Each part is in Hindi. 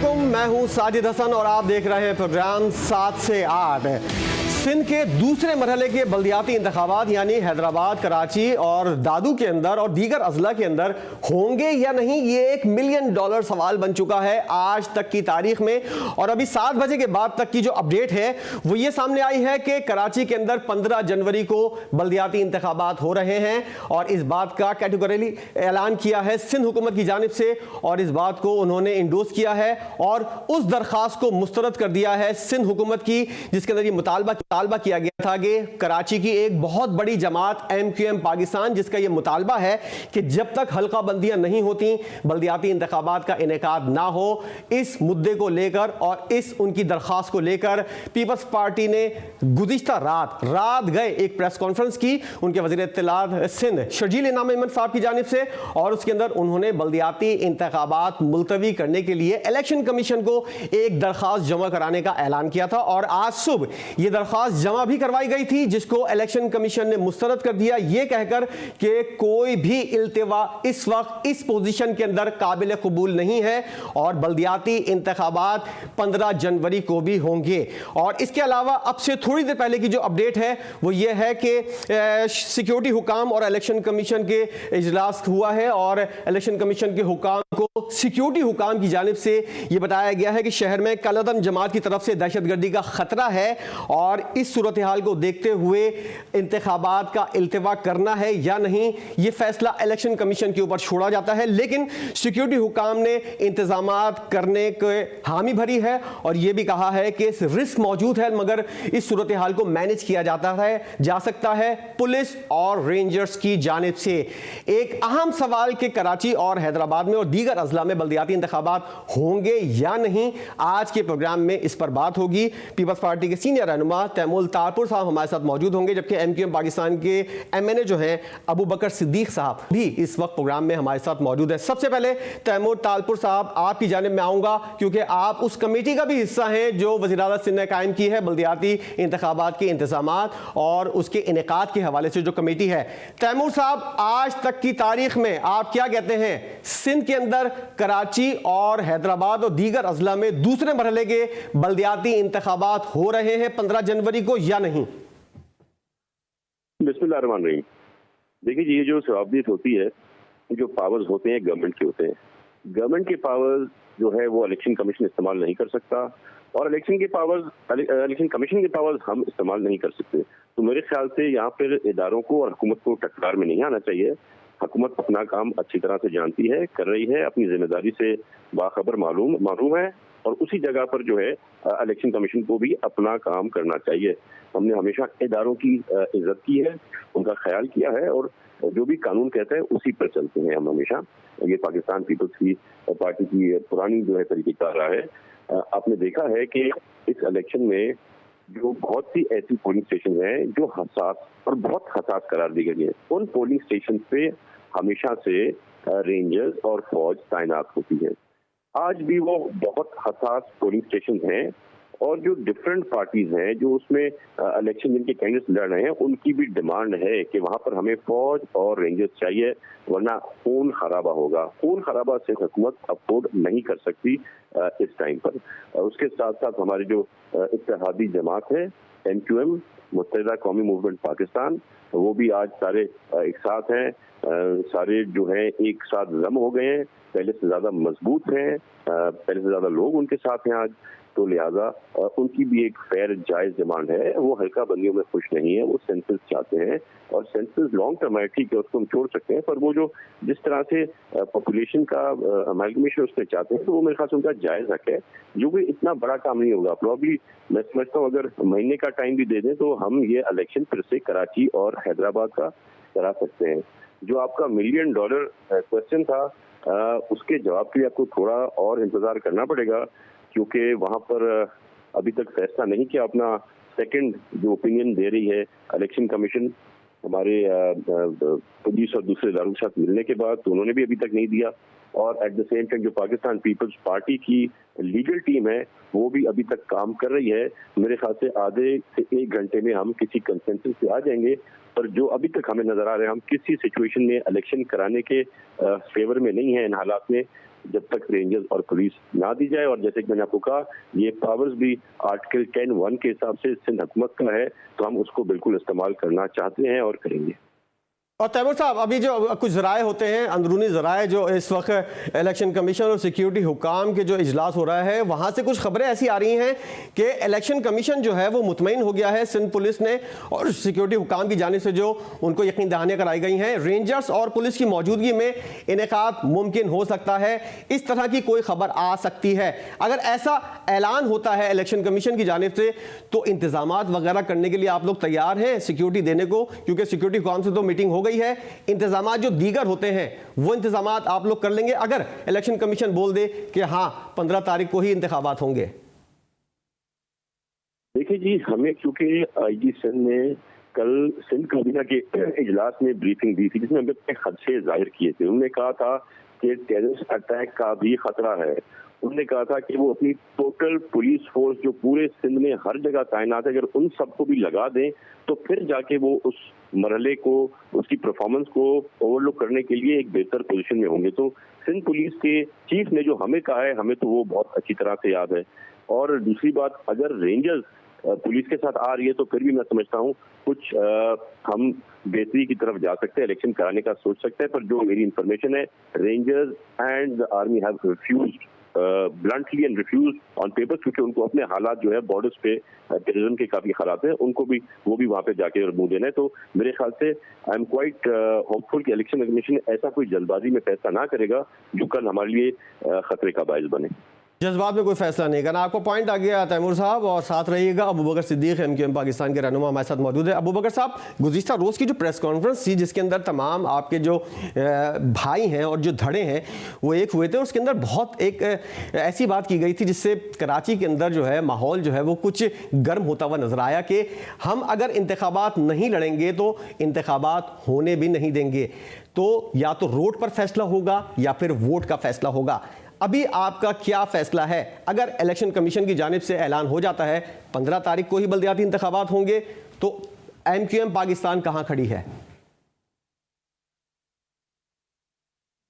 वालेकुम, मैं हूं साजिद हसन और आप देख रहे हैं प्रोग्राम 7 से 8। सिंध के दूसरे मरहले के बल्दियाती इंतखाबात यानी हैदराबाद, कराची और दादू के अंदर और दीगर अजला के अंदर होंगे या नहीं, ये $1 मिलियन सवाल बन चुका है आज तक की तारीख में। और अभी 7 बजे के बाद तक की जो अपडेट है वो ये सामने आई है कि कराची के अंदर 15 जनवरी को बल्दियाती इंतखाबात हो रहे हैं और इस बात का कैटेगोरिकली ऐलान किया है सिंध हुकूमत की जानिब से और इस बात को उन्होंने इंडोर्स किया है और उस दरखास्त को मुस्तरद कर दिया है सिंध हुकूमत की, जिसके अंदर ये मुतालबा किया गया था कि कराची की एक बहुत बड़ी जमात MQM पाकिस्तान, जिसका ये मुतालबा है कि जब तक हल्का बंदियां नहीं होती बल्दियाती इंतखाबात का इनेकाद ना हो। इस मुद्दे को लेकर और इस उनकी दरखास्त को लेकर पीपल्स पार्टी ने गुज़िश्ता रात गए एक प्रेस कॉन्फ्रेंस की उनके वज़ीर इत्तलात सिंध शर्जील इनाम अहमद साहब की जानिब से और उसके अंदर उन्होंने बल्दियाती इंतखाबात मुलतवी करने के लिए इलेक्शन कमीशन को एक दरखास्त जमा कराने का ऐलान किया था और आज सुबह यह दरखास्त जमा भी करवाई गई थी, जिसको इलेक्शन कमीशन ने मुस्तरद कर दिया यह कहकर कि कोई भी इल्तिवा इस वक्त इस पोजीशन के अंदर काबिल कबूल नहीं है और बल्दियाती इंतखाबात 15 जनवरी को भी होंगे। और इसके अलावा अब से थोड़ी देर पहले की जो अपडेट है वो ये है कि सिक्योरिटी हुकाम और इलेक्शन कमीशन के इजलास हुआ है और इलेक्शन कमीशन के हुकाम को सिक्योरिटी हुकाम की जानिब से यह बताया गया है कि शहर में कलअदम जमात की तरफ से दहशतगर्दी का खतरा है और इस सूरत हाल को देखते हुए इंतखाबात का इल्तिवा करना है या नहीं यह फैसला इलेक्शन कमीशन के ऊपर छोड़ा जाता है। लेकिन सिक्योरिटी हुकाम ने इंतजामात करने के हामी भरी है और यह भी कहा है कि रिस्क मौजूद है मगर इस सूरत हाल को मैनेज किया जा सकता है पुलिस और रेंजर्स की जानिब से। एक अहम सवाल कि कराची और हैदराबाद में और दीगर अजला में बल्दियाती इंतखाबात होंगे या नहीं, आज के प्रोग्राम में इस पर बात होगी। पीपल्स पार्टी के सीनियर रहनुमा तैमूर तालपुर साहब हमारे साथ मौजूद होंगे, जबकि MQM पाकिस्तान के MNA जो हैं अबू बकर सिद्दीक साहब भी इस वक्त प्रोग्राम में हमारे साथ मौजूद है। सबसे पहले तैमूर तालपुर साहब आपकी जानिब में आऊंगा क्योंकि आप उस कमेटी का भी हिस्सा हैं जो वज़ीर-ए-आज़म सिंध ने कायम की है बल्दियाती इंतखाबात के इंतजामात और उसके इनेकाद के हवाले से जो कमेटी है। तैमूर साहब, आज तक की तारीख में आप क्या कहते हैं, सिंध के अंदर कराची और हैदराबाद और दीगर अजला में दूसरे मरहले के बल्दियाती इंतखाबात हो रहे हैं 15 जनवरी को या नहीं? बिस्मिल्लाहिर्रहमानिर्रहीम। देखिए जी, ये जो शवाबदियत होती है, जो पावर्स होते हैं गवर्नमेंट के होते हैं। गवर्नमेंट के पावर्स जो है वो इलेक्शन कमीशन इस्तेमाल नहीं कर सकता और इलेक्शन कमीशन के पावर्स हम इस्तेमाल नहीं कर सकते। तो मेरे ख्याल से यहाँ पर इदारों को और हुकूमत को टकरार में नहीं आना चाहिए। हुकूमत अपना काम अच्छी तरह से जानती है, कर रही है, अपनी जिम्मेदारी से बाखबर मालूम है और उसी जगह पर जो है इलेक्शन कमीशन को भी अपना काम करना चाहिए। हमने हमेशा इदारों की इज्जत की है, उनका ख्याल किया है और जो भी कानून कहता है उसी पर चलते हैं हम हमेशा। ये पाकिस्तान पीपल्स की पार्टी की पुरानी जो है तरीक़ेकार रहा है। आपने देखा है कि इस इलेक्शन में जो बहुत सी ऐसी पोलिंग स्टेशन हैं जो हसास और बहुत हसास करार दी गई है, उन पोलिंग स्टेशन पे हमेशा से रेंजर्स और फौज तैनात होती है। आज भी वो बहुत हसास पोलिंग स्टेशन हैं और जो डिफरेंट पार्टीज हैं जो उसमें इलेक्शन जिनके कैंडिडेट्स लड़ रहे हैं उनकी भी डिमांड है कि वहां पर हमें फौज और रेंजर्स चाहिए, वरना खून खराबा होगा। खून खराबा से हुकूमत अफोर्ड नहीं कर सकती इस टाइम पर। उसके साथ साथ हमारी जो इत्तेहादी जमात है MQM, मुत्तहिदा कौमी मूवमेंट पाकिस्तान, वो भी आज सारे एक साथ हैं, सारे जो हैं एक साथ जम हो गए हैं, पहले से ज्यादा मजबूत हैं, पहले से ज्यादा लोग उनके साथ हैं आज। तो लिहाजा उनकी भी एक फेयर जायज डिमांड है। वो हल्का बंदियों में खुश नहीं है, वो सेंसस चाहते हैं और सेंसस लॉन्ग टर्म है, ठीक है, उसको हम छोड़ सकते हैं, पर वो जो जिस तरह से पॉपुलेशन का अमेलगमेशन उसमें चाहते हैं तो वो मेरे ख्याल से उनका जायज हक है, जो भी इतना बड़ा काम नहीं होगा। प्रॉब्ली मैं समझता हूँ अगर महीने का टाइम भी दे दें तो हम ये इलेक्शन फिर से कराची और हैदराबाद का करा सकते हैं। जो आपका $1 मिलियन क्वेश्चन था, उसके जवाब के लिए आपको थोड़ा और इंतजार करना पड़ेगा क्योंकि वहां पर अभी तक फैसला नहीं किया। अपना सेकंड जो ओपिनियन दे रही है इलेक्शन कमीशन हमारे पुलिस और दूसरे इदारों के साथ मिलने के बाद, तो उन्होंने भी अभी तक नहीं दिया। और एट द सेम टाइम जो पाकिस्तान पीपल्स पार्टी की लीगल टीम है वो भी अभी तक काम कर रही है। मेरे ख्याल से आधे से 1 घंटे में हम किसी कंसेंसस पे आ जाएंगे, पर जो अभी तक हमें नजर आ रहे हैं हम किसी सिचुएशन में इलेक्शन कराने के फेवर में नहीं है इन हालात में। जब तक रेंजर्स और पुलिस ना दी जाए। और जैसे कि मैंने आपको कहा, ये पावर्स भी आर्टिकल 10(1) के हिसाब से सिंध हुकूमत का है, तो हम उसको बिल्कुल इस्तेमाल करना चाहते हैं और करेंगे। और तैमूर साहब, अभी जो कुछ ज़राए होते हैं, अंदरूनी ज़राए, जो इस वक्त इलेक्शन कमीशन और सिक्योरिटी हुकाम के जो इजलास हो रहा है, वहाँ से कुछ खबरें ऐसी आ रही हैं कि इलेक्शन कमीशन जो है वो मुतमईन हो गया है सिंध पुलिस ने और सिक्योरिटी हुकाम की जानिब से जो उनको यकीन दहानियाँ कराई गई हैं, रेंजर्स और पुलिस की मौजूदगी में इनेकाद मुमकिन हो सकता है। इस तरह की कोई खबर आ सकती है। अगर ऐसा ऐलान होता है इलेक्शन कमीशन की जानिब से, तो इंतजामात वगैरह करने के लिए आप लोग तैयार हैं सिक्योरिटी देने को? क्योंकि सिक्योरिटी हुकाम से तो मीटिंग हो गई है, इंतजामात जो दीगर होते हैं वो इंतजामात आप लोग कर लेंगे अगर इलेक्शन कमीशन बोल दे कि हाँ 15 तारीख को ही इंतखाबात होंगे? देखिए जी, हमें चूंकि आईजी सिंध ने कल सिंध काबीना के इजलास में ब्रीफिंग दी थी, जिसमें हमें अपने खदशे जाहिर किए थे। उन्होंने कहा था कि टेररिस्ट अटैक का भी खतरा है। उन्होंने कहा था कि वो अपनी टोटल पुलिस फोर्स जो पूरे सिंध में हर जगह तैनात है, अगर उन सबको भी लगा दें तो फिर जाके वो उस मरहले को, उसकी परफॉर्मेंस को ओवरलुक करने के लिए एक बेहतर पोजीशन में होंगे। तो सिंध पुलिस के चीफ ने जो हमें कहा है, हमें तो वो बहुत अच्छी तरह से याद है। और दूसरी बात, अगर रेंजर्स पुलिस के साथ आ रही है तो फिर भी मैं समझता हूँ कुछ हम बेहतरी की तरफ जा सकते हैं, इलेक्शन कराने का सोच सकते हैं। पर जो मेरी इंफॉर्मेशन है, rangers and the army have refused bluntly and refuse on paper, क्योंकि उनको अपने हालात जो है बॉर्डर्स पे टेररिज्म के काफी हालात हैं, उनको भी वो भी वहाँ पे जाके मुंह देना है। तो मेरे ख्याल से आई एम क्वाइट होपफुल कि इलेक्शन कमीशन ऐसा कोई जल्दबाजी में फैसला ना करेगा जो कल हमारे लिए खतरे का बायस बने। जज्बात में कोई फैसला नहीं करना। आपको पॉइंट आ गया तैमूर साहब, और साथ रहिएगा। अबू बकर सिद्दीक MQM पाकिस्तान के रहनुमा हमारे साथ मौजूद है। अबू बकर साहब, गुज़िश्ता रोज़ की जो प्रेस कॉन्फ्रेंस थी जिसके अंदर तमाम आपके जो भाई हैं और जो धड़े हैं वो एक हुए थे, उसके अंदर बहुत एक ऐसी बात की गई थी जिससे कराची के अंदर जो है माहौल जो है वो कुछ गर्म होता हुआ नजर आया कि हम अगर इंतखाबात नहीं लड़ेंगे तो इंतखाबात होने भी नहीं देंगे, तो या तो रोड पर फैसला होगा या फिर वोट का फैसला होगा। अभी आपका क्या फैसला है? अगर इलेक्शन कमीशन की जानिब से ऐलान हो जाता है 15 तारीख को ही बल्दियाती इंतखाबात होंगे, तो MQM पाकिस्तान कहां खड़ी है?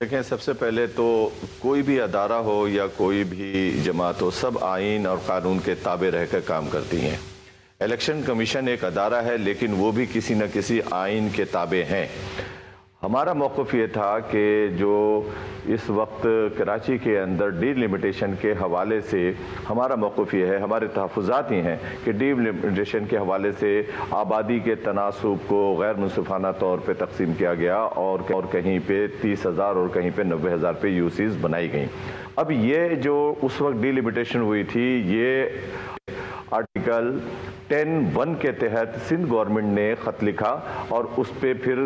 देखें, सबसे पहले तो कोई भी अदारा हो या कोई भी जमात हो, सब आइन और कानून के ताबे रहकर काम करती हैं। इलेक्शन कमीशन एक अदारा है, लेकिन वो भी किसी न किसी आइन के ताबे हैं। हमारा मौक़िफ़ ये था कि जो इस वक्त कराची के अंदर डीलिमिटेशन के हवाले से हमारा मौक़िफ़ ये है, हमारे तहफ़्फ़ुज़ात ये हैं कि डीलिमिटेशन के हवाले से आबादी के तनासुब को गैर मुनसिफ़ाना तौर पे तकसीम किया गया और कहीं पे 30,000 और कहीं पे 90,000 पे यूसीज़ बनाई गई। अब ये जो उस वक्त डीलिमिटेशन हुई थी, ये आर्टिकल 10(1) के तहत सिंध गवर्नमेंट ने ख़त लिखा और उस पर फिर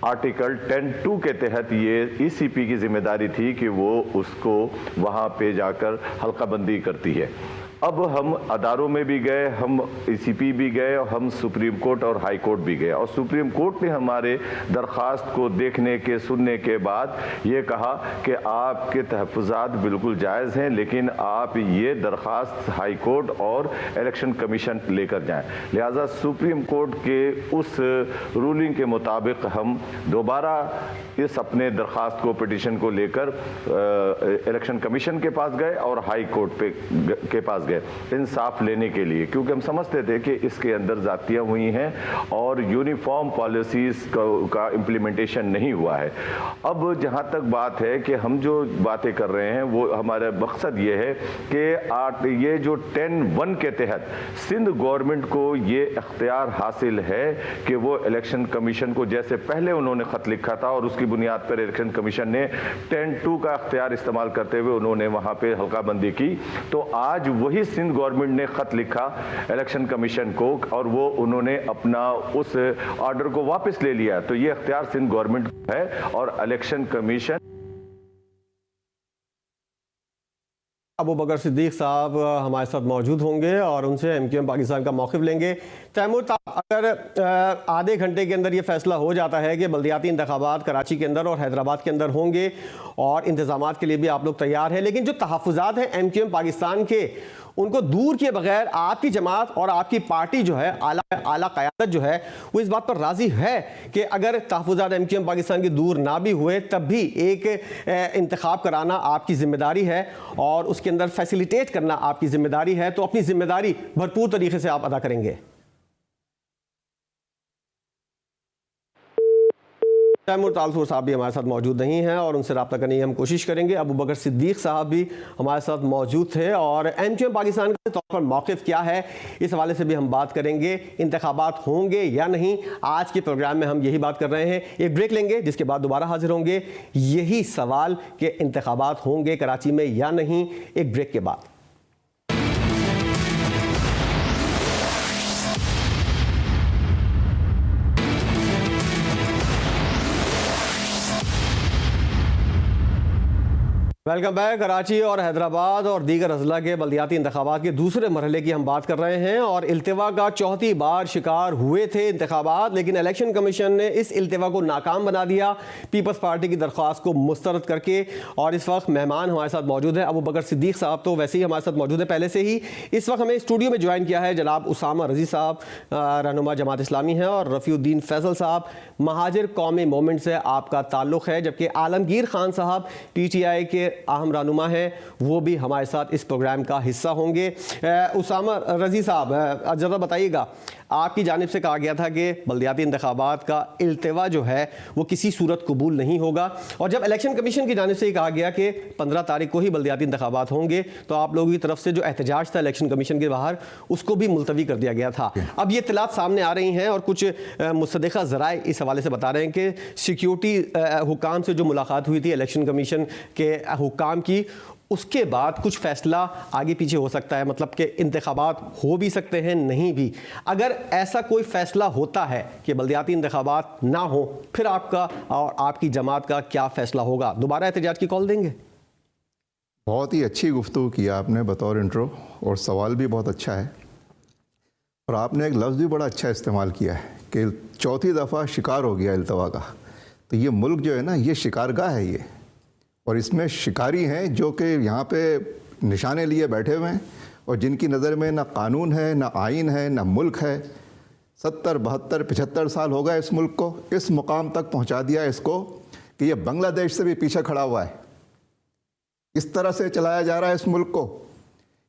आर्टिकल 10(2) के तहत ये ECP की जिम्मेदारी थी कि वो उसको वहाँ पे जाकर हल्का बंदी करती है। अब हम अदारों में भी गए, हम ECP भी गए और हम सुप्रीम कोर्ट और हाई कोर्ट भी गए, और सुप्रीम कोर्ट ने हमारे दरख्वास्त को देखने के सुनने के बाद ये कहा कि आपके तहफ़्फ़ुज़ात बिल्कुल जायज़ हैं, लेकिन आप ये दरख्वास्त हाई कोर्ट और इलेक्शन कमीशन लेकर जाएं। लिहाजा सुप्रीम कोर्ट के उस रूलिंग के मुताबिक हम दोबारा इस अपने दरख्वास्त को, पिटीशन को लेकर इलेक्शन कमीशन के पास गए और हाई कोर्ट के पास गए इंसाफ लेने के लिए, क्योंकि हम समझते थे कि इसके अंदर ज़ातियाँ हुई हैं और यूनिफॉर्म पॉलिसीज़ का इम्प्लीमेंटेशन नहीं हुआ है। अब जहाँ तक बात है कि हम जो बातें कर रहे हैं वो हमारा मकसद ये है कि ये जो 10(1) के तहत सिंध गवर्नमेंट को ये इख्तियार हासिल है कि वो इलेक्शन कमीशन को, जैसे पहले उन्होंने ख़त लिखा था और उसकी बुनियाद पर इलेक्शन कमीशन ने 10(2) का इख्तियार इस्तेमाल करते हुए उन्होंने वहाँ पर हल्का बंदी की, तो आज वही सिंध गवर्नमेंट ने खत लिखा इलेक्शन कमीशन को और वो उन्होंने अपना उस ऑर्डर को वापस ले लिया। तो ये इख्तियार सिंध गवर्नमेंट है और इलेक्शन कमीशन। अबू बकर सिद्दीक साहब हमारे साथ मौजूद होंगे और उनसे MQM पाकिस्तान का मौक़िफ़ लेंगे। तैमूर, अगर आधे घंटे के अंदर ये फैसला हो जाता है कि बल्दियाती इंतखाबात कराची के अंदर और हैदराबाद के अंदर होंगे और इंतज़ामात के लिए भी आप लोग तैयार हैं, लेकिन जो तहफ़्फ़ुज़ात हैं MQM पाकिस्तान के उनको दूर किए बगैर आपकी जमात और आपकी पार्टी जो है आला क़यादत जो है वो इस बात पर राजी है कि अगर तहफ़्फ़ुज़ात MQM पाकिस्तान की दूर ना भी हुए तब भी एक इंतखाब कराना आपकी जिम्मेदारी है और उसके अंदर फैसिलिटेट करना आपकी जिम्मेदारी है, तो अपनी जिम्मेदारी भरपूर तरीके से आप अदा करेंगे? तैमूर तालपुर साहब भी हमारे साथ मौजूद नहीं हैं और उनसे रब्ता करने की हम कोशिश करेंगे। अबू बकर सिद्दीक साहब भी हमारे साथ मौजूद थे और MQM पाकिस्तान के तौर पर मौक़िफ़ क्या है इस हवाले से भी हम बात करेंगे। इंतखाबात होंगे या नहीं, आज के प्रोग्राम में हम यही बात कर रहे हैं। एक ब्रेक लेंगे जिसके बाद दोबारा हाजिर होंगे। यही सवाल कि इंतखाबात होंगे कराची में या नहीं, एक ब्रेक के बाद। Welcome back. कराची और हैदराबाद और दीगर अजला के बल्दियाती इंतखाबात के दूसरे मरहले की हम बात कर रहे हैं और इल्तिवा का चौथी बार शिकार हुए थे इंतखाबात, लेकिन इलेक्शन कमीशन ने इस इल्तिवा को नाकाम बना दिया पीपल्स पार्टी की दरख्वास्त को मुस्तरद करके। और इस वक्त मेहमान हमारे साथ मौजूद है। अबू बकर सिद्दीक साहब तो वैसे ही हमारे साथ मौजूद है पहले से ही। इस वक्त हमें स्टूडियो में ज्वाइन किया है जनाब उसामा रजी साहब, रहनुमा जमात इस्लामी है, और रफ़ीउद्दीन फैसल साहब महाजिर कौमी मूवमेंट से आपका ताल्लुक़ है, जबकि आलमगीर खान साहब PTI के अहम रहनुमा हैं, वो भी हमारे साथ इस प्रोग्राम का हिस्सा होंगे। उसामा रजी साहब, ज़रा बताइएगा, आपकी जानिब से कहा गया था कि बल्दियाती इंतखाबात का इल्तिवा जो है वो किसी सूरत कबूल नहीं होगा, और जब इलेक्शन कमीशन की जानिब से कहा गया कि 15 तारीख को ही बल्दियाती इंतखाबात होंगे, तो आप लोगों की तरफ से जो एहतजाज था इलेक्शन कमीशन के बाहर, उसको भी मुलतवी कर दिया गया था। अब ये इत्तलात सामने आ रही हैं और कुछ मुसद्दिक़ा ज़राए इस हवाले से बता रहे हैं कि सिक्योरिटी हुकाम से जो मुलाकात हुई थी इलेक्शन कमीशन के हुकाम की, उसके बाद कुछ फैसला आगे पीछे हो सकता है, मतलब कि इंतखाबात हो भी सकते हैं, नहीं भी। अगर ऐसा कोई फैसला होता है कि बल्दियाती इंतखाबात ना हो, फिर आपका और आपकी जमात का क्या फैसला होगा? दोबारा एहतजाज की कॉल देंगे? बहुत ही अच्छी गुफ्तगू किया आपने बतौर इंट्रो, और सवाल भी बहुत अच्छा है, और आपने एक लफ्ज़ भी बड़ा अच्छा इस्तेमाल किया है कि चौथी दफ़ा शिकार हो गया इल्तिवा का। तो ये मुल्क जो है ना, ये शिकारगाह है ये, और इसमें शिकारी हैं जो कि यहाँ पे निशाने लिए बैठे हुए हैं, और जिनकी नज़र में ना कानून है, ना आइन है, ना मुल्क है। 70, 72, 75 साल हो गए इस मुल्क को, इस मुकाम तक पहुँचा दिया इसको कि ये बांग्लादेश से भी पीछे खड़ा हुआ है। इस तरह से चलाया जा रहा है इस मुल्क को।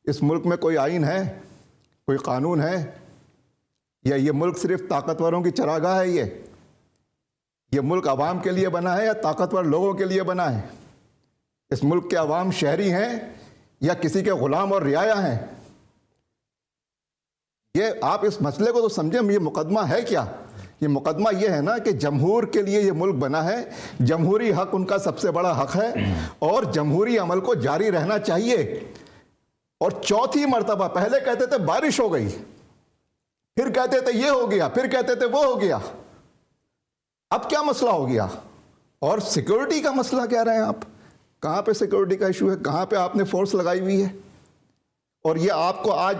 इस मुल्क में कोई आइन है, कोई कानून है, या ये मुल्क सिर्फ ताकतवरों की चरागाह है? ये मुल्क आवाम के लिए बना है या ताकतवर लोगों के लिए बना है? इस मुल्क के अवाम शहरी हैं या किसी के गुलाम और रियाया हैं? ये आप इस मसले को तो समझें। ये मुकदमा है क्या? ये मुकदमा ये है ना कि जमहूर के लिए ये मुल्क बना है, जमहूरी हक उनका सबसे बड़ा हक है, और जमहूरी अमल को जारी रहना चाहिए। और चौथी मर्तबा, पहले कहते थे बारिश हो गई, फिर कहते थे ये हो गया, फिर कहते थे वो हो गया, अब क्या मसला हो गया? और सिक्योरिटी का मसला कह रहे हैं आप। कहाँ पे सिक्योरिटी का इशू है? कहाँ पे आपने फोर्स लगाई हुई है? और ये आपको आज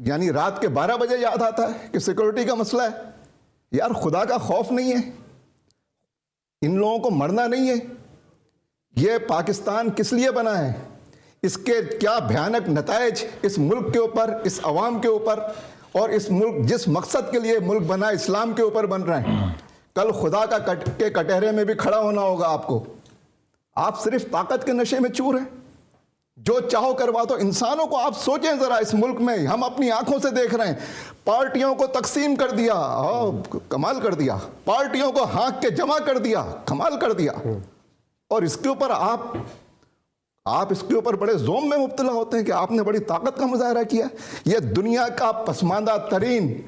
यानी रात के 12 बजे याद आता है कि सिक्योरिटी का मसला है? यार खुदा का खौफ नहीं है? इन लोगों को मरना नहीं है? ये पाकिस्तान किस लिए बना है? इसके क्या भयानक नतायज इस मुल्क के ऊपर, इस अवाम के ऊपर, और इस मुल्क जिस मकसद के लिए मुल्क बना, इस्लाम के ऊपर बन रहे हैं। कल खुदा का के कटहरे में भी खड़ा होना होगा आपको। आप सिर्फ ताकत के नशे में चूर हैं, जो चाहो करवा दो। इंसानों को आप सोचें जरा, इस मुल्क में हम अपनी आंखों से देख रहे हैं, पार्टियों को तकसीम कर दिया, कमाल कर दिया, पार्टियों को हाँक के जमा कर दिया, कमाल कर दिया, और इसके ऊपर आप इसके ऊपर बड़े जोम में मुब्तला होते हैं कि आपने बड़ी ताकत का मुजाहरा किया। यह दुनिया का पसमानदा तरीन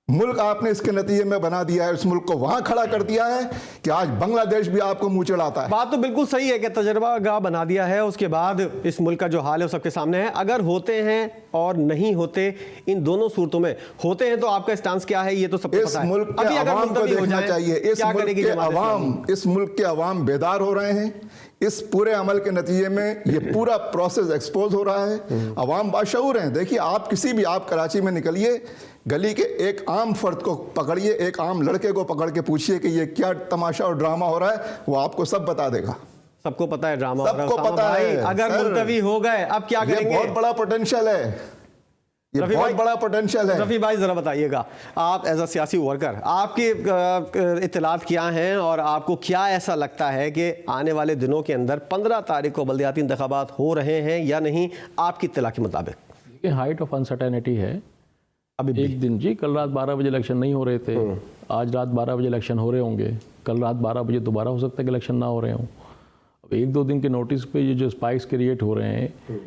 मुल्क आपने इसके नतीजे में बना दिया है। इस मुल्क को वहां खड़ा कर दिया है कि आज बांग्लादेश भी आपको मुंह चढ़ाता है। बात तो बिल्कुल सही है कि तजर्बा गाह बना दिया है, उसके बाद इस मुल्क का जो हाल है वो सबके सामने है। अगर होते हैं और नहीं होते, इन दोनों सूरतों में होते हैं तो आपका स्टांस क्या है ये तो सबको पता है। इस मुल्क के अवाम को देखना चाहिए। इस मुल्क के अवाम बेदार हो रहे हैं। इस पूरे अमल के नतीजे में ये पूरा प्रोसेस एक्सपोज हो रहा है। अवाम बाशऊर हैं। देखिए, आप कराची में निकलिए, गली के एक आम फर्द को पकड़िए, एक आम लड़के को पकड़ के पूछिए कि ये क्या तमाशा और ड्रामा हो रहा है, वो आपको सब बता देगा। सबको पता है ड्रामा हो रहा है। सबको उसामा पता भाई, है अगर सर, मुलतवी हो गए अब क्या ये करेंगे? बहुत बड़ा पोटेंशियल है, ये रफी बहुत भाई- बड़ा पोटेंशियल है। रफी भाई जरा बताइएगा, आप एज अ सियासी वर्कर आपके इत्तलात क्या हैं और आपको क्या ऐसा लगता है कि आने वाले दिनों के अंदर 15 तारीख को बल्दियाती इंतखाबात हो रहे हैं या नहीं, आपकी इत्तला के मुताबिक? ये हाइट ऑफ अनसर्टेनिटी है अभी भी? एक दिन जी, कल रात 12 बजे इलेक्शन नहीं हो रहे थे, आज रात 12 बजे इलेक्शन हो रहे होंगे, कल रात 12 बजे दोबारा हो सकता है कि इलेक्शन ना हो रहे हों। अब 1-2 दिन के नोटिस पे ये जो स्पाइक्स क्रिएट हो रहे हैं,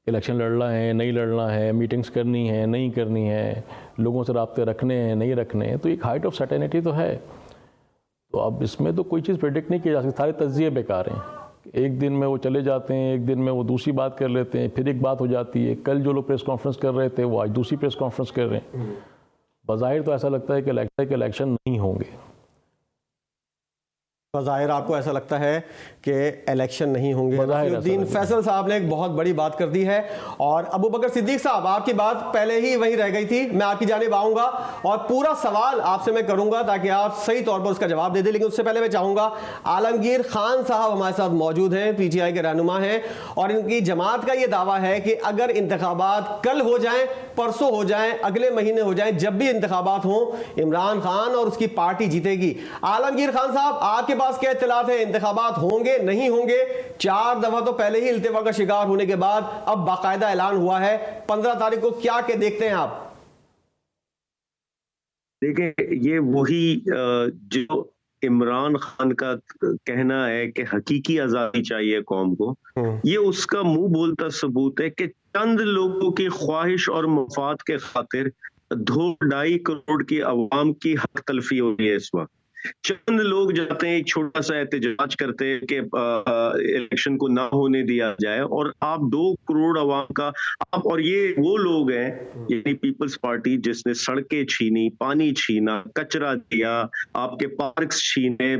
इलेक्शन लड़ना है नहीं लड़ना है, मीटिंग्स करनी है नहीं करनी है, लोगों से राब्ते रखने हैं नहीं रखने हैं, तो एक हाइट ऑफ सर्टेनिटी तो है। तो अब इसमें तो कोई चीज़ प्रेडिक्ट नहीं की जा सकती, सारे तज्जिए बेकार हैं। एक दिन में वो चले जाते हैं, एक दिन में वो दूसरी बात कर लेते हैं, फिर एक बात हो जाती है। कल जो लोग प्रेस कॉन्फ्रेंस कर रहे थे वो आज दूसरी प्रेस कॉन्फ्रेंस कर रहे हैं। बज़ाहिर तो ऐसा लगता है कि इलेक्शन नहीं होंगे। बज़ाहिर आपको ऐसा लगता है कि इलेक्शन नहीं होंगे। बज़ाहिर ऐसा रफ़ीउद्दीन लगता है। फैसल साहब ने एक बहुत बड़ी बात कर दी है और अबू बकर सिद्दीक साहब आपकी बात पहले ही वहीं रह गई थी, मैं आपकी जानिब आऊंगा और पूरा सवाल आपसे मैं करूंगा ताकि आप सही तौर पर उसका जवाब दे दें। लेकिन उससे पहले मैं चाहूंगा, आलमगीर खान साहब हमारे साथ मौजूद हैं, पीटीआई के रहनुमा हैं और इनकी जमात का ये दावा है कि अगर इंतखाबात कल हो जाएं, परसों हो जाएं, अगले महीने हो जाएं, जब भी इंतखाबात हों इमरान खान और उसकी पार्टी जीतेगी। आलमगीर खान साहब आपके पास क्या इत्तलात है, इंतखाबात होंगे नहीं होंगे? 4 दफा तो पहले ही इल्तिवा का शिकार होने के बाद अब बाकायदा ऐलान हुआ है, 15 तारीख को क्या के देखते हैं आप? देखिए, ये वही जो इमरान खान का कहना है कि हकीकी आजादी चाहिए कौम को, ये उसका मुंह बोलता सबूत है कि चंद लोगों की ख्वाहिश और मफाद के खातिर 2-2.5 करोड़ की अवाम की हक तलफी हो रही है इस वक्त। चंद लोग जाते हैं, एक छोटा सा एहतजाज करते हैं कि इलेक्शन को ना होने दिया जाए, और आप 2 करोड़ अवाम का आप, और ये वो लोग हैं यानी पीपल्स पार्टी जिसने सड़कें छीनी, पानी छीना, कचरा दिया, आपके पार्क्स छीने,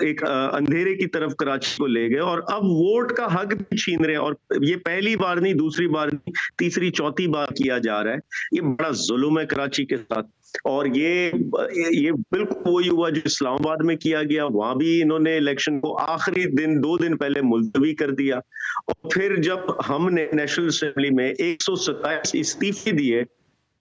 एक अंधेरे की तरफ कराची को ले गए, और अब वोट का हक भी छीन रहे हैं। और ये पहली बार नहीं, दूसरी बार नहीं, तीसरी चौथी बार किया जा रहा है। ये बड़ा जुल्म है कराची के साथ, और ये बिल्कुल वही हुआ जो इस्लामाबाद में किया गया। वहां भी इन्होंने इलेक्शन को आखिरी दिन 2 दिन पहले मुलतवी कर दिया, और फिर जब हमने नेशनल असेंबली में 127 इस्तीफे दिए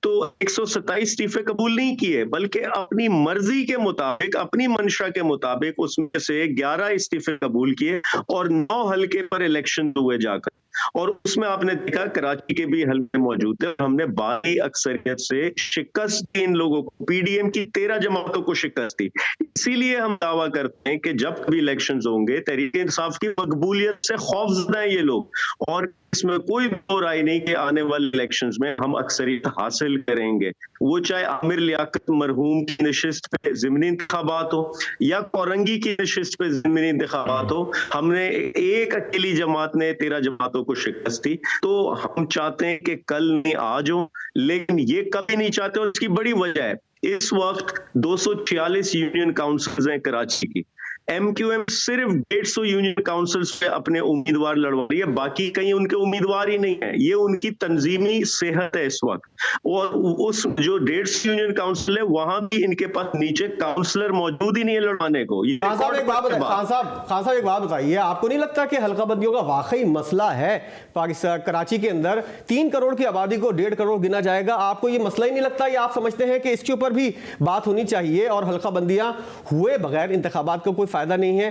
तो 127 इस्तीफे कबूल नहीं किए, बल्कि अपनी मर्जी के मुताबिक, अपनी मंशा के मुताबिक उसमें से 11 इस्तीफे कबूल किए और 9 हल्के पर इलेक्शन हुए जाकर। और उसमें आपने देखा कराची के भी हल्के मौजूद थे, हमने भारी अक्सरियत से शिकस्त दी इन लोगों को, पीडीएम की 13 जमातों को शिकस्त दी। इसीलिए हम दावा करते हैं कि जब कभी इलेक्शंस होंगे, तहरीक इंसाफ की मकबूलियत से खौफजदा हैं ये लोग, और इसमें कोई दो राय नहीं कि आने वाले इलेक्शंस में हम अक्सरियत हासिल करेंगे। वो चाहे आमिर लियाकत मरहूम की नशिस्त पे ज़िमनी इंतखाबात हो या कोरंगी की नशिस्त पे ज़िमनी इंतखाबात हो, हमने एक अकेली जमात ने 13 जमातों को शिकस्त दी। तो हम चाहते हैं कि कल नहीं आज हो, लेकिन ये कभी नहीं चाहते, और इसकी बड़ी वजह है इस वक्त 246 यूनियन काउंसिल्स हैं कराची की। MQM सिर्फ 150 यूनियन काउंसिल्स पे अपने उम्मीदवार लड़वा रही है, बाकी कहीं उनके उम्मीदवार ही नहीं है। ये उनकी तंजीमी सेहत है इस वक्त, और उस जो 150 यूनियन काउंसिल है वहां भी इनके पास नीचे काउंसलर मौजूद ही नहीं है लड़वाने को। ये खान साहब एक बात बताइए, आपको नहीं लगता कि हल्का बंदियों का वाकई मसला है पाकिस्तान कराची के अंदर? 3 करोड़ की आबादी को 1.5 करोड़ गिना जाएगा, आपको ये मसला ही नहीं लगता? या आप समझते हैं कि इसके ऊपर भी बात होनी चाहिए और हल्का बंदियां हुए बगैर इंतखाबात का कोई फायदा नहीं है?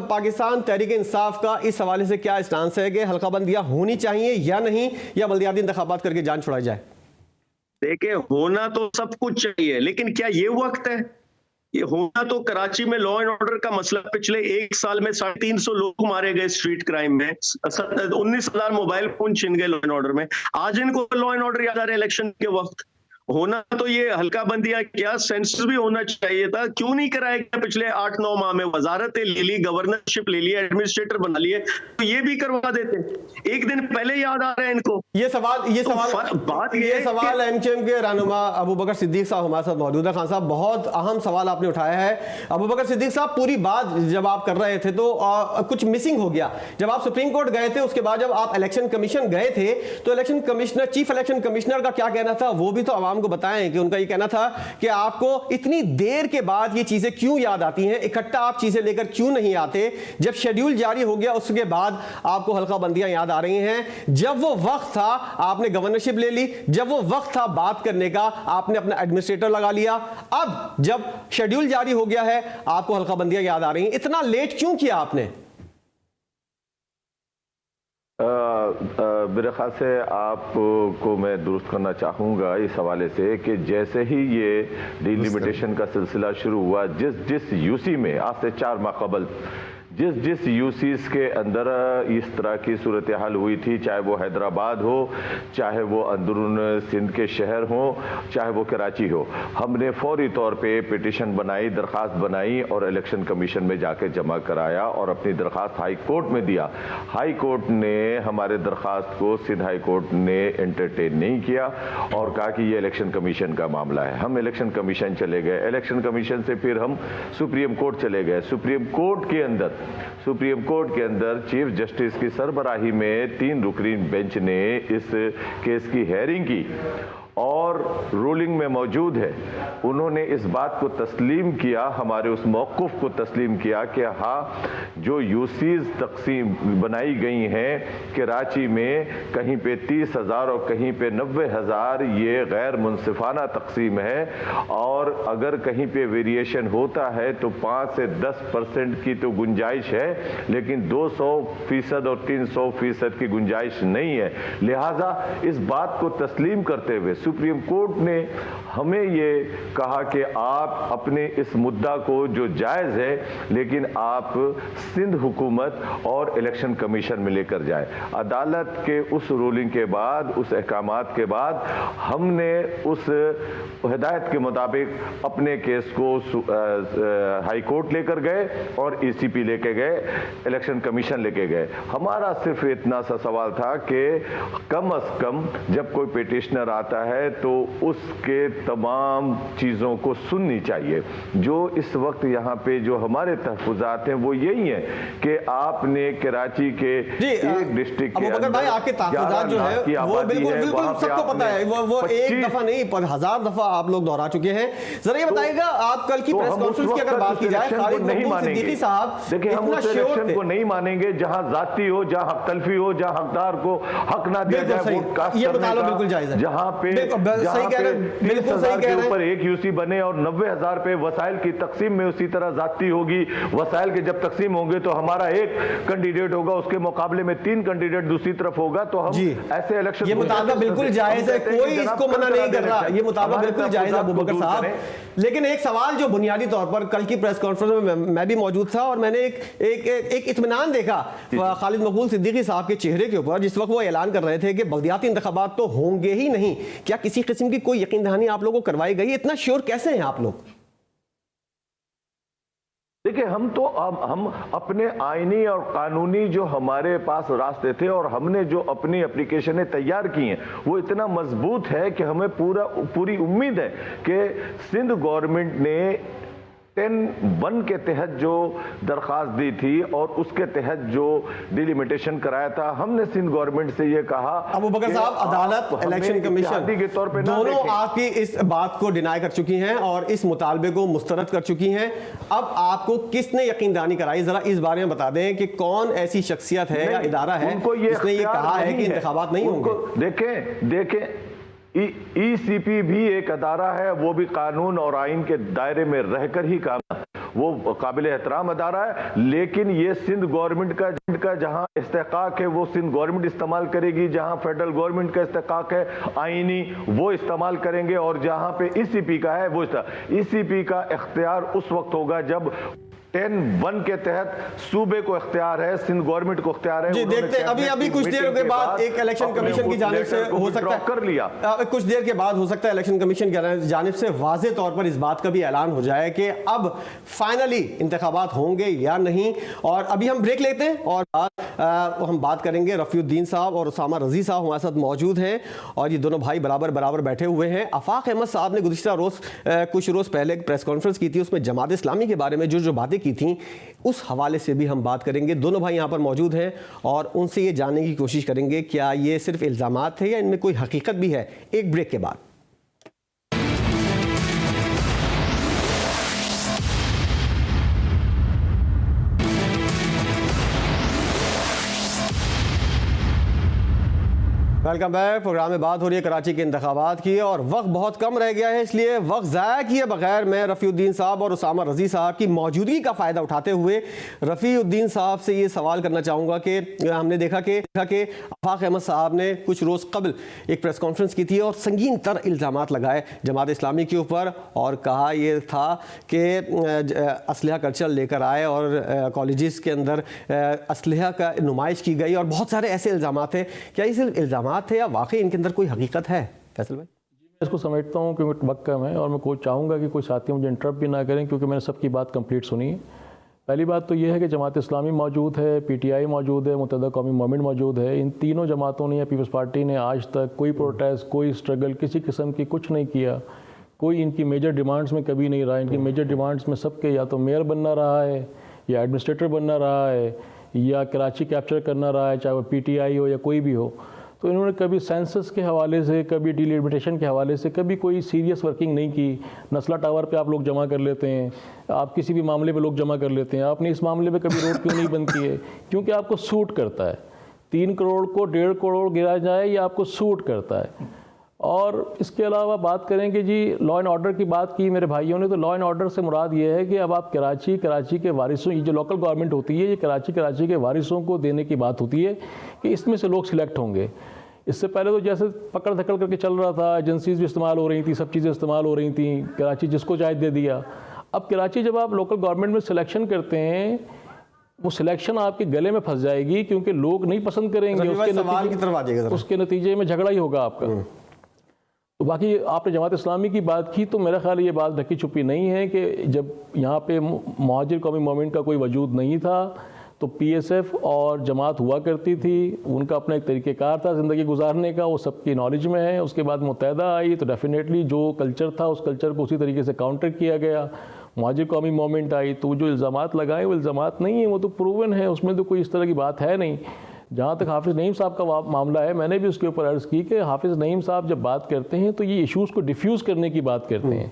पाकिस्तान तहरीक इंसाफ का इस हवाले से क्या स्टांस है कि हल्का बंदियां होनी चाहिए या नहीं, या बल्दियाती इंतखाबात करके जान छुड़ाई जाए? देखिए, होना तो सब कुछ चाहिए, लेकिन क्या ये वक्त है? ये होना तो कराची में लॉ एंड ऑर्डर का मसला, पिछले 1 साल में 350 लोग मारे गए स्ट्रीट क्राइम में, 19,000 मोबाइल फोन छिन गए लॉ एंड ऑर्डर में। आज इनको लॉ एंड ऑर्डर याद आ रहा है इलेक्शन के वक्त। होना तो ये हल्का बंदियां, क्या सेंसस भी होना चाहिए था, क्यों नहीं कराया गया पिछले 8-9 माह में? वजारतें ले ली, गवर्नरशिप ले ली, एडमिनिस्ट्रेटर बना लिए, तो ये भी करवा देते। एक दिन पहले याद आ रहा है इनको। ये सवाल MQM के रहनुमा अबू बकर सिद्दीक साहब हमारे साथ मौजूद है। खान साहब, बहुत अहम सवाल आपने उठाया है। अबू बकर सिद्दीक साहब, पूरी बात जब आप कर रहे थे तो कुछ मिसिंग हो गया। जब आप सुप्रीम कोर्ट गए थे, उसके बाद जब आप इलेक्शन कमीशन गए थे, तो election commissioner, chief election commissioner का क्या कहना था वो भी तो आवाम आवाम को बताएं कि उनका ये कहना था कि आपको इतनी देर के बाद ये चीजें क्यों याद आती हैं, इकट्ठा आप चीजें लेकर क्यों नहीं आते, जब शेड्यूल जारी हो गया उसके बाद आपको हल्का बंदियां याद आ रही हैं। जब वो वक्त था आपने गवर्नरशिप ले ली, जब वो वक्त था बात करने का आपने अपना एडमिनिस्ट्रेटर लगा लिया, अब जब शेड्यूल जारी हो गया है आपको हल्का बंदियां याद आ रही हैं। इतना लेट क्यों किया आपने? मेरे ख्याल से आपको मैं दुरुस्त करना चाहूँगा इस हवाले से कि जैसे ही ये डिलिमिटेशन का सिलसिला शुरू हुआ, जिस यूसी में आज से 4 माह कबल जिस यूसीज के अंदर इस तरह की सूरत हाल हुई थी, चाहे वो हैदराबाद हो, चाहे वो अंदरून सिंध के शहर हो, चाहे वो कराची हो, हमने फौरी तौर पे पिटिशन बनाई, दरख्वास्त बनाई और इलेक्शन कमीशन में जाके जमा कराया और अपनी दरख्वास्त हाई कोर्ट में दिया। हाई कोर्ट ने हमारे दरख्वास्त को सिंध हाई कोर्ट ने एंटरटेन नहीं किया और कहा कि ये इलेक्शन कमीशन का मामला है। हम इलेक्शन कमीशन चले गए, इलेक्शन कमीशन से फिर हम सुप्रीम कोर्ट चले गए। सुप्रीम कोर्ट के अंदर चीफ जस्टिस की सरबराही में 3 रुकनी बेंच ने इस केस की हेयरिंग की और रूलिंग में मौजूद है। उन्होंने इस बात को तस्लीम किया, हमारे उस मौक़िफ़ को तस्लीम किया कि हाँ, जो यूसीज तकसीम बनाई गई हैं कराची में कहीं पे 30,000 और कहीं पे 90,000, ये गैर मुनसिफाना तकसीम है और अगर कहीं पे वेरिएशन होता है तो 5 से 10% की तो गुंजाइश है, लेकिन 200% और 300% की गुंजाइश नहीं है। लिहाजा इस बात को तस्लीम करते हुए सुप्रीम कोर्ट ने हमें ये कहा कि आप अपने इस मुद्दा को जो जायज़ है, लेकिन आप सिंध हुकूमत और इलेक्शन कमीशन में लेकर जाए। अदालत के उस रूलिंग के बाद, उस अहकामात के बाद हमने उस हिदायत के मुताबिक अपने केस को हाई कोर्ट लेकर गए और ईसीपी लेके गए, इलेक्शन कमीशन लेके गए। हमारा सिर्फ इतना सा सवाल था कि कम अज कम जब कोई पिटिशनर आता है तो उसके तमाम चीज़ों को सुननी चाहिए। जो इस वक्त यहाँ पे जो हमारे तहफ़्फ़ुज़ात हैं वो यही है कि आपने कराची के एक डिस्ट्रिक्ट के अंदर भाई आपके तहफ़्फ़ुज़ात जो है वो बिल्कुल सबको पता है, वो एक दफ़ा नहीं 1000 दफ़ा आप लोग दोहरा चुके हैं। जरा ये बताइएगा, आप कल की प्रेस कॉन्फ्रेंस की अगर बात की जाए, खालिद मकबूल सिद्दीकी साहब, देखिए हम उस इलेक्शन को नहीं मानेंगे जहां जाती हो, जहां हक तलफी हो, जहां हकदार को हक ना दिया जाए वोट कास्ट करने का, बिल्कुल जायज़ है। जहां पे 30,000 के ऊपर एक यूसी बने और 90,000 पे वसाइल की तकसीम में उसी तरह जाती होगी। वसाइल के जब तकसीम होंगे तो हमारा एक कैंडिडेट होगा, उसके मुकाबले में 3 कैंडिडेट दूसरी तरफ होगा, तो हम ऐसे इलेक्शन, ये मुताबिक बिल्कुल जायज है, कोई इसको मना नहीं कर रहा, ये मुताबिक बिल्कुल जायज है अबूबकर साहब। लेकिन एक सवाल जो बुनियादी तौर पर कल की प्रेस कॉन्फ्रेंस में मैं भी मौजूद था और मैंने एक इत्मीनान देखा खालिद मकबूल सिद्दीकी साहब के चेहरे के ऊपर, जिस वक्त वो ऐलान कर रहे थे कि बल्दियाती इंतखाबात तो होंगे ही नहीं। क्या किसी किस्म की कोई यकीन दहानी आप लोगों को करवाई गई? इतना श्योर कैसे हैं आप लोग? देखिए हम अपने आईनी और कानूनी जो हमारे पास रास्ते थे और हमने जो अपनी एप्लीकेशनें तैयार की हैं वो इतना मजबूत है कि हमें पूरी उम्मीद है कि सिंध गवर्नमेंट ने 10(1) के तहत जो दरख्वास्त दी थी और उसके तहत जो डिलिमिटेशन कराया था, हमने सिंध गवर्नमेंट से ये कहा। अबूबकर साहब, अदालत, इलेक्शन कमीशन के तौर पे दोनों आपकी इस बात को डिनाई कर चुकी हैं और इस मुतालबे को मुस्तरद कर चुकी हैं। अब आपको किसने यकीनदानी कराई? जरा इस बारे में बता दें कि कौन ऐसी शख्सियत है या इदारा है जिसने ये कहा है कि इंतखाबात नहीं होंगे? देखें ईसीपी भी एक अदारा है, वो भी कानून और आइन के दायरे में रहकर ही काम, वो काबिल एहतराम अदारा है। लेकिन ये सिंध गवर्नमेंट का जहां इस्तेकाक है वो सिंध गवर्नमेंट इस्तेमाल करेगी, जहां फेडरल गवर्नमेंट का इस्तेकाक है आइनी वो इस्तेमाल करेंगे, और जहां पे ईसीपी का है वो ईसीपी का इख्तियार उस वक्त होगा जब 10(1) के तहत सूबे को इख्तियार है, सिंध गवर्नमेंट को इख्तियार है। जी देखते अभी कुछ देर के बाद एक इलेक्शन कमीशन की जानिब से हो सकता है कर लिया, कुछ देर के बाद हो सकता है इलेक्शन कमीशन की जानिब से वाज़े तौर पर इस बात का भी ऐलान हो जाए कि अब फाइनली इंतखाबात होंगे या नहीं। और अभी हम ब्रेक लेते हैं और हम बात करेंगे। रफ़ीउद्दीन साहब और उसामा रज़ी साहब हमारे साथ मौजूद हैं और ये दोनों भाई बराबर बैठे हुए हैं। आफाक अहमद साहब ने गुज़िश्ता रोज़ कुछ रोज़ पहले एक प्रेस कॉन्फ्रेंस की थी, उसमें जमात इस्लामी के बारे में जो बातें की थी उस हवाले से भी हम बात करेंगे। दोनों भाई यहाँ पर मौजूद हैं और उनसे ये जानने की कोशिश करेंगे क्या ये सिर्फ इल्ज़ामात है या इनमें कोई हकीकत भी है। एक ब्रेक के बाद वेलकम बैक। प्रोग्राम में बात हो रही है कराची के इंतखाबात की और वक्त बहुत कम रह गया है, इसलिए वक्त ज़ाया किए बगैर मैं रफ़ीउद्दीन साहब और उसामा रज़ी साहब की मौजूदगी का फ़ायदा उठाते हुए रफ़ीउद्दीन साहब से ये सवाल करना चाहूँगा कि हमने देखा कि आफाक अहमद साहब ने कुछ रोज़ कबल एक प्रेस कॉन्फ्रेंस की थी और संगीन तर इल्ज़ामात लगाए जमात इस्लामी के ऊपर और कहा यह था कि असलहा कल्चर लेकर आए और कॉलेजेस के अंदर असलहा का नुमाइश की गई और बहुत सारे ऐसे इल्ज़ामात हैं। क्या ये सिर्फ इल्ज़ामात थे या वाकई इनके अंदर कोई हकीकत है? फैसल भाई, मैं इसको समझता हूँ क्योंकि वक्त कम है और मैं चाहूँगा कि कोई साथी मुझे इंटरप्ट भी ना करें क्योंकि मैंने सबकी बात कंप्लीट सुनी है। पहली बात तो ये है कि जमात इस्लामी मौजूद है, PTI मौजूद है, मुत्तहदा कौमी मूवमेंट मौजूद है। इन तीनों जमातों ने या पीपल्स पार्टी ने आज तक कोई प्रोटेस्ट, कोई स्ट्रगल किसी किस्म की कुछ नहीं किया। कोई इनकी मेजर डिमांड्स में कभी नहीं रहा। इनकी मेजर डिमांड्स में सबके या तो मेयर बनना रहा है या एडमिनिस्ट्रेटर बनना रहा है या कराची कैप्चर करना रहा है, चाहे वो PTI हो या कोई भी हो। तो इन्होंने कभी सेंसस के हवाले से, कभी डिलिमिटेशन के हवाले से कभी कोई सीरियस वर्किंग नहीं की। नस्ला टावर पे आप लोग जमा कर लेते हैं, आप किसी भी मामले पे लोग जमा कर लेते हैं। आपने इस मामले पे कभी रोड क्यों नहीं बंद की है? क्योंकि आपको सूट करता है। 3 करोड़ को 1.5 करोड़ गिरा जाए ये आपको सूट करता है। और इसके अलावा बात करें कि जी लॉ एंड ऑर्डर की बात की मेरे भाइयों ने, तो लॉ एंड ऑर्डर से मुराद ये है कि अब आप कराची के वारिसों, ये जो लोकल गवर्नमेंट होती है ये कराची के वारिसों को देने की बात होती है कि इसमें से लोग सिलेक्ट होंगे। इससे पहले तो जैसे पकड़ धकड़ करके चल रहा था, एजेंसीज भी इस्तेमाल हो रही थी, सब चीज़ें इस्तेमाल हो रही थी, कराची जिसको चाहे दे दिया। अब कराची जब आप लोकल गवर्नमेंट में सिलेक्शन करते हैं वो सिलेक्शन आपके गले में फंस जाएगी क्योंकि लोग नहीं पसंद करेंगे, उसके नतीजे में झगड़ा ही होगा आपका। तो बाकी आपने जमात इस्लामी की बात की तो मेरा ख्याल ये बात ढकी छुपी नहीं है कि जब यहाँ पे मुहाजिर कौमी मूवमेंट का कोई वजूद नहीं था तो PSF और जमात हुआ करती थी। उनका अपना एक तरीक़ेकार था ज़िंदगी गुजारने का, वो सबकी नॉलेज में है। उसके बाद मुत्तहदा आई तो डेफिनेटली जो कल्चर था उस कल्चर को उसी तरीके से काउंटर किया गया। मुहाजिर कौमी मूवमेंट आई तो जो इल्ज़ामात लगाए वो इल्ज़ामात नहीं है, वो तो प्रूवन है, उसमें तो कोई इस तरह की बात है नहीं। जहाँ तक हाफिज़ नईम साहब का मामला है, मैंने भी उसके ऊपर अर्ज़ की कि हाफिज़ नईम साहब जब बात करते हैं तो ये इशूज़ को डिफ्यूज़ करने की बात करते हैं।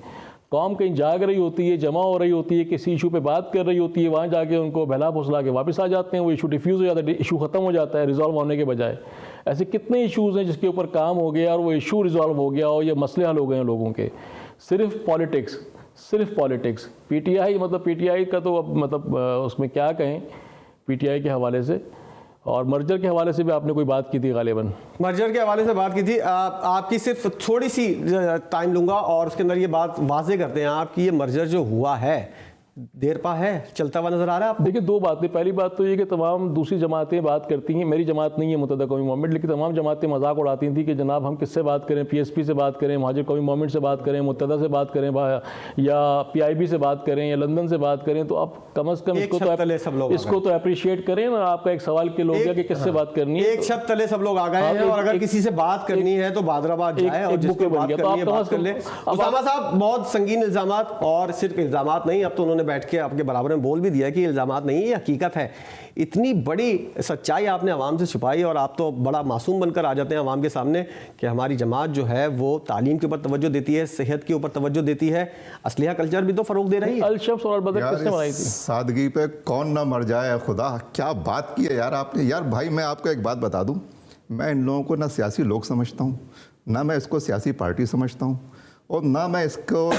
कौम कहीं जाग रही होती है, जमा हो रही होती है, किसी इशू पे बात कर रही होती है, वहाँ जाके उनको बहला फुसला के वापस आ जाते हैं, वो इशू डिफ्यूज़ हो जाता है, इशू ख़त्म हो जाता है रिजॉल्व होने के बजाय। ऐसे कितने इशूज़ हैं जिसके ऊपर काम हो गया और वो इशू रिजॉल्व हो गया और ये मसले हल हो गए हैं लोगों के। सिर्फ पॉलिटिक्स। PTI का तो अब मतलब उसमें क्या कहें PTI के हवाले से। और मर्जर के हवाले से भी आपने कोई बात की थी, गालिबन मर्जर के हवाले से बात की थी। आपकी सिर्फ थोड़ी सी टाइम लूँगा और उसके अंदर ये बात वाजे करते हैं आपकी, ये मर्जर जो हुआ है देर पा है, चलता हुआ नजर आ रहा है आपको? देखिए, 2 बातें। पहली बात तो ये कि तमाम दूसरी जमातें बात करती हैं, मेरी जमात नहीं है मुत्तहदा कौमी मूवमेंट, लेकिन तमाम जमातें मजाक उड़ाती थी कि जनाब हम किससे बात करें, PSP से बात करें, मुहाजिर कौमी मूवमेंट से बात करें, मुत्तहदा से बात करें या PIB से बात करें या लंदन से बात करें। तो आप कम अज़ कम इसको तो अप्रिशिएट करें ना। आपका एक सवाल के लोग कि किससे बात करनी है, एक शब्द तले सब लोग आ गए हैं और अगर किसी से बात करनी है तो बादराबाद जाए और जिसको बात करनी है बात कर ले। उसामा साहब, बहुत संगीन इल्जामात, और सिर्फ इल्जामात नहीं, अब तो उन्होंने बैठ के आपके बराबर में बोल भी दिया कि इल्जामात नहीं है, ये हकीकत है। इतनी बड़ी सच्चाई आपने आवाम से छुपाई और आप तो बड़ा मासूम बनकर आ जाते हैं आवाम के सामने कि हमारी जमात जो है वो तालीम के ऊपर तवज्जो देती है, सेहत के ऊपर तवज्जो देती है, असलिया कल्चर भी तो फरोग दे रही है। अलशब्स और अलबदर किसने बनाई थी? सादगी पे कौन ना मर जाए खुदा, क्या बात की है यार आपने। यार भाई, मैं आपको एक बात बता दूं, मैं इन लोगों को ना सियासी लोग समझता हूं, ना मैं इसको सियासी पार्टी समझता हूं और ना मैं इसको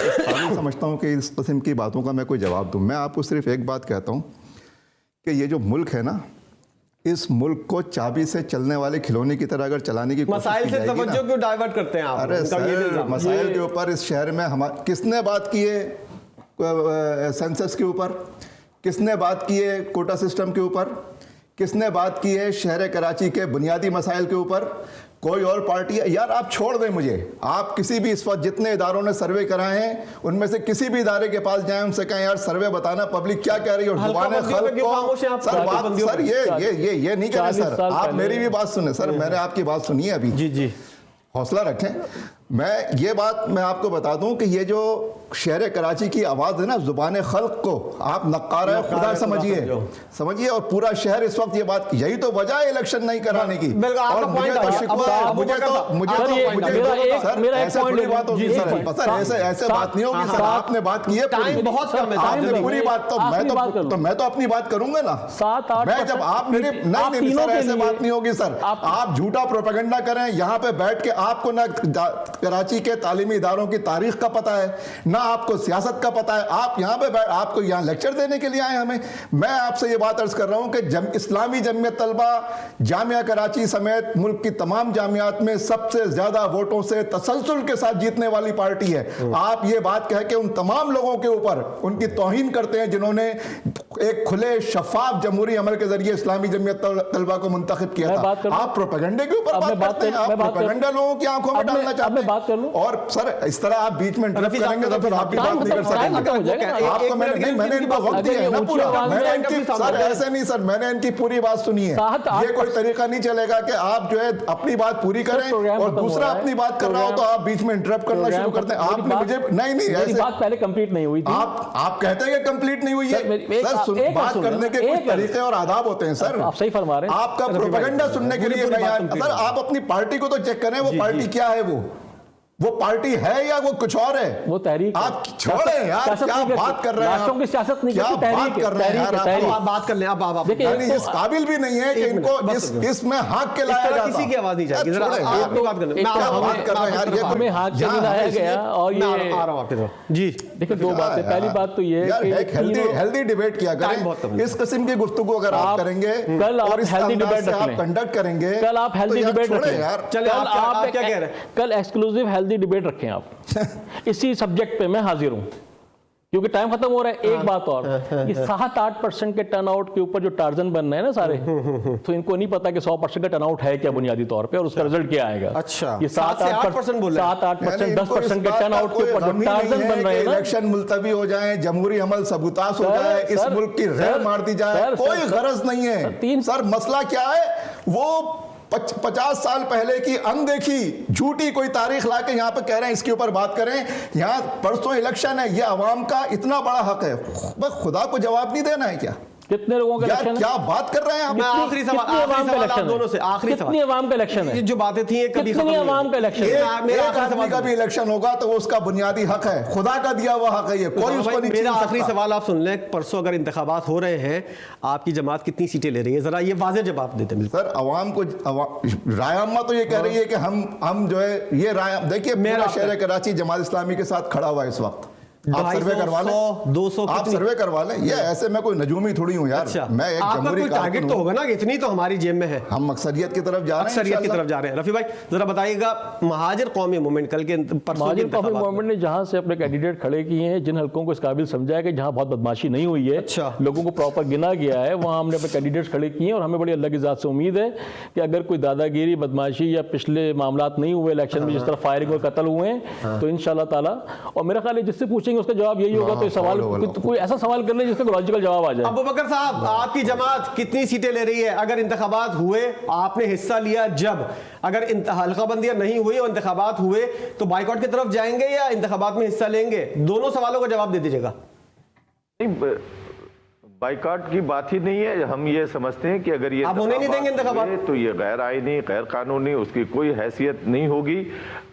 समझता हूं कि इस किस्म की बातों का मैं कोई जवाब दूं। मैं आपको सिर्फ एक बात कहता हूं कि ये जो मुल्क है ना, इस मुल्क को चाबी से चलने वाले खिलौने की तरह अगर चलाने की मसाइल से तवज्जो क्यों डाइवर्ट करते हैं आप? अरे सर, मसाइल के ऊपर इस शहर में किसने बात की है? सेंसस के ऊपर किसने बात की है? कोटा सिस्टम के ऊपर किसने बात की है? शहर कराची के बुनियादी मसाइल के ऊपर कोई और पार्टी है? यार आप छोड़ दें मुझे, आप किसी भी इस वक्त जितने इदारों ने सर्वे कराए हैं उनमें से किसी भी इदारे के पास जाएं, उनसे कहें यार सर्वे बताना पब्लिक क्या कह रही है। सर ये नहीं कह रहे सर, आप मेरी भी बात सुने सर, मैंने आपकी बात सुनी है अभी। जी, हौसला रखें। मैं ये बात मैं आपको बता दूं कि ये जो शहर कराची की आवाज़ है ना, ज़ुबान खल्क को आप नक्कारा खुदा समझिए और पूरा शहर इस वक्त ये बात, यही तो वजह है इलेक्शन नहीं कराने की। और ऐसे बात नहीं होगी सर, आपने बात की है पूरी बात, तो मैं तो अपनी बात करूंगा ना। 7-8 मैं जब आप मेरे नहीं सर, ऐसे बात नहीं होगी सर। आप झूठा प्रोपेगेंडा करें यहाँ पे बैठ के, आपको ना कराची के तालीमी इदारों की तारीख का पता है ना आपको सियासत का पता है। आप यहाँ पे आपको यहाँ लेक्चर देने के लिए आए हमें। मैं आपसे ये बात अर्ज कर रहा हूँ कि इस्लामी जमीयत तलबा जामिया कराची समेत मुल्क की तमाम जामियात में सबसे ज्यादा वोटों से तसलसल के साथ जीतने वाली पार्टी है। आप ये बात कह के उन तमाम लोगों के ऊपर उनकी तौहीन करते हैं जिन्होंने एक खुले शफाफ जमहूरी अमल के जरिए इस्लामी जमीयत तलबा को मुंतखब किया था। आप प्रोपेगेंडे के ऊपर बात करते हैं, आप प्रोपेगेंडा लोगों की आंखों में डालना चाहते हैं। और सर इस तरह आप बीच में इंटरप्ट करेंगे तो फिर आप भी बात नहीं कर सकेंगे। आपको मैंने इनको वक्त दिया है ना पूरा, मैंने इनकी सर ऐसे नहीं सर, मैंने इनकी पूरी बात सुनी है। ये कोई तरीका नहीं चलेगा कि आप जो है अपनी बात पूरी करें और दूसरा अपनी बात कर रहा हो तो आप बीच में इंटरप्ट करना शुरू करते हैं। आपने मुझे नहीं ऐसे बात पहले कंप्लीट नहीं हुई थी। आप कहते हैं कि कंप्लीट नहीं हुई है सर, बात करने के कुछ तरीके और आदाब होते हैं सर। आप सही फरमा रहे हैं। आपका प्रोपेगेंडा सुनने के लिए सर आप अपनी पार्टी को तो चेक करें, वो पार्टी क्या है, वो पार्टी है या वो कुछ और है? वो तहरीक। आप छोड़े यार, क्या बात कर रहे हैं? राष्ट्रों की सियासत नहीं, क्या बात कर रहे हैं यार? आप बात कर लें। आप देखिए इस काबिल भी नहीं है कि इनको इसमें हाथ के लाया जाता। किसी की आवाज नहीं जाएगी। जरा आप बात कर लें। मैं बात कर रहा हूं यार, ये हमें हाथ के लाया गया और ये आ रहा हूं आपके तरफ जी। देखिए दो बातें, पहली बात तो ये है कि हेल्दी डिबेट किया करें। इस किस्म की गुफ्तगू अगर आप करेंगे कल आप हेल्दी डिबेट आप कंडक्ट करेंगे, कल आप हेल्दी डिबेट रखें यार। चलिए आप क्या कह रहे हैं? कल एक्सक्लूसिव हेल्दी डिबेट रखें आप इसी सब्जेक्ट पे। मैं हाजिर हूं क्योंकि टाइम खत्म हो रहा है। एक बात और कि 7-8% के टर्नआउट के ऊपर जो टार्जन बन रहे हैं ना सारे, तो इनको नहीं पता कि 100% का टर्नआउट है क्या बुनियादी तौर पे और उसका रिजल्ट क्या आएगा। अच्छा, ये 7-8% बोल रहे हैं। 7-8% 10% के टर्नआउट के ऊपर जो टार्जन बन रहे हैं, इलेक्शन मुलतवी हो जाए, जमहूरी अमल सबूतास हो जाए, इस मुल्क की रेल मार दी जाए, कोई गरज नहीं है सर। मसला क्या है? वो 50 साल पहले की अनदेखी झूठी कोई तारीख लाके यहाँ पे कह रहे हैं इसके ऊपर बात करें। यहाँ परसों इलेक्शन है, ये अवाम का इतना बड़ा हक है, बस खुदा को जवाब नहीं देना है क्या? कितने लोगों का इलेक्शन है? क्या बात कर रहे हैं आप? आखिरी सवाल आप दोनों से, आखिरी सवाल, कितनी अवाम का इलेक्शन है? जो बातें थी कभी कितनी अवाम का इलेक्शन है? मेरा आदमी का भी इलेक्शन होगा तो वो उसका बुनियादी हक है, खुदा का दिया हुआ हक है, ये कोई उसको नहीं छीन सकता। मेरा आखिरी सवाल आप सुन लें, परसों अगर इंतखाबात हो रहे हैं, आपकी जमात कितनी सीटें ले रही है? जरा ये वाज़ेह जवाब देते हैं सर। अवाम को राय अम्मा तो ये कह रही है कि हम जो है ये राय, देखिए मेरा शहर कराची जमात इस्लामी के साथ खड़ा हुआ है इस वक्त। आप सर्वे करवा लें, 200 आप सर्वे करवा लें। ये ऐसे मैं कोई नजूमी थोड़ी हूँ यार। अच्छा, मैं एक जमहूरी टारगेट तो होगा ना, इतनी तो हमारी जेब में है। हम अक्सरियत की तरफ जा रहे हैं, अक्सरियत की तरफ जा रहे हैं। रफी भाई जरा बताइएगा, महाजिर कौमी मूवमेंट कल के महाजिर कौमी मूवमेंट ने जहां से अपने कैंडिडेट खड़े किए हैं, जिन हलकों को इस काबिल समझा है कि जहां बहुत बदमाशी नहीं हुई है, अच्छा, लोगों को प्रॉपर गिना गया है, वहां हमने अपने कैंडिडेट्स खड़े किए हैं। और हमें बड़ी अल्लाह की ज़ात से उम्मीद है कि अगर कोई दादागिरी, बदमाशी या पिछले मामलात नहीं हुए इलेक्शन में, जिस तरह फायरिंग और कत्ल हुए हैं, तो इंशाल्लाह ताला, और मेरा ख्याल है जिससे पूछेंगे उसका जवाब यही होगा। तो सवाल कोई ऐसा सवाल कर ले जिसका लॉजिकल जवाब आ जाए। अबू बकर साहब, आपकी जमात कितनी सीटें ले रही है? अगर इंतखाबात हुए, आपने हिस्सा लिया जब, अगर हल्काबंदियां नहीं हुई और इंतखाबात हुए तो बाइकआउट की तरफ जाएंगे या इंतखाबात में हिस्सा लेंगे? दोनों सवालों का जवाब दे दीजिएगा। बाइकाट की बात ही नहीं है। हम ये समझते हैं कि अगर ये आप होने नहीं देंगे इंतखाबात, तो ये गैर आईनी, गैर कानूनी, उसकी कोई हैसियत नहीं होगी,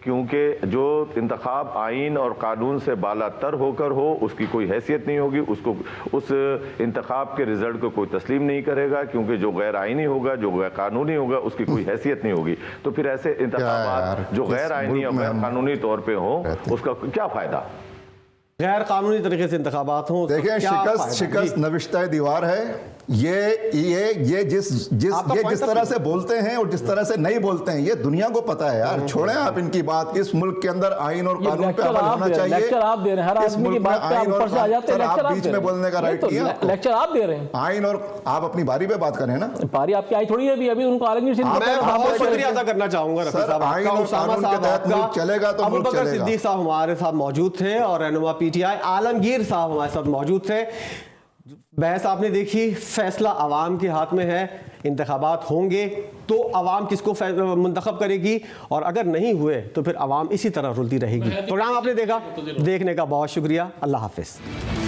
क्योंकि जो इंतखाब आइन और कानून से बालातर होकर हो उसकी कोई हैसियत नहीं होगी। उसको उस इंतखाब के रिजल्ट को कोई तस्लीम नहीं करेगा, क्योंकि जो गैर आइनी होगा, जो गैर कानूनी होगा, उसकी कोई हैसियत नहीं होगी। तो फिर ऐसे इंतखाबात जो गैर आइनी और गैर कानूनी तौर पर हो, उसका क्या फायदा? गैर कानूनी तरीके से इंतखाबात हों, देखिए शिकस्त नविश्ता दीवार है। ये जिस तरह से बोलते हैं और जिस तरह से नहीं बोलते हैं, ये दुनिया को पता है यार। छोड़ें आप इनकी बात। इस मुल्क के अंदर आइन और कानून पे अमल होना चाहिए। लेक्चर आप दे रहे हैं, हर आदमी की बात पे आप ऊपर से आ जाते हैं। आप बीच में बोलने का राइट नहीं है आपको। लेक्चर आप दे रहे हैं। आइन और आप अपनी बारी पे बात करें ना। बारी आपकी आई थोड़ी है अभी उनको आलमगीर सिंह। मैं बहुत शुक्रिया अदा करना चाहूंगा रफी साहब, आइन और कानून के तहत मुल्क चलेगा तो मुल्क चलेगा। सिद्दीक साहब हमारे साथ मौजूद थे और रहनुमा पीटीआई आलमगीर साहब हमारे साथ मौजूद थे। बहस आपने देखी, फैसला आवाम के हाथ में है। इंतखाबात होंगे तो अवाम किसको मुंतखब करेगी, और अगर नहीं हुए तो फिर अवाम इसी तरह रुलती रहेगी। प्रोग्राम आपने देखा, देखने का बहुत शुक्रिया। अल्लाह हाफिज़।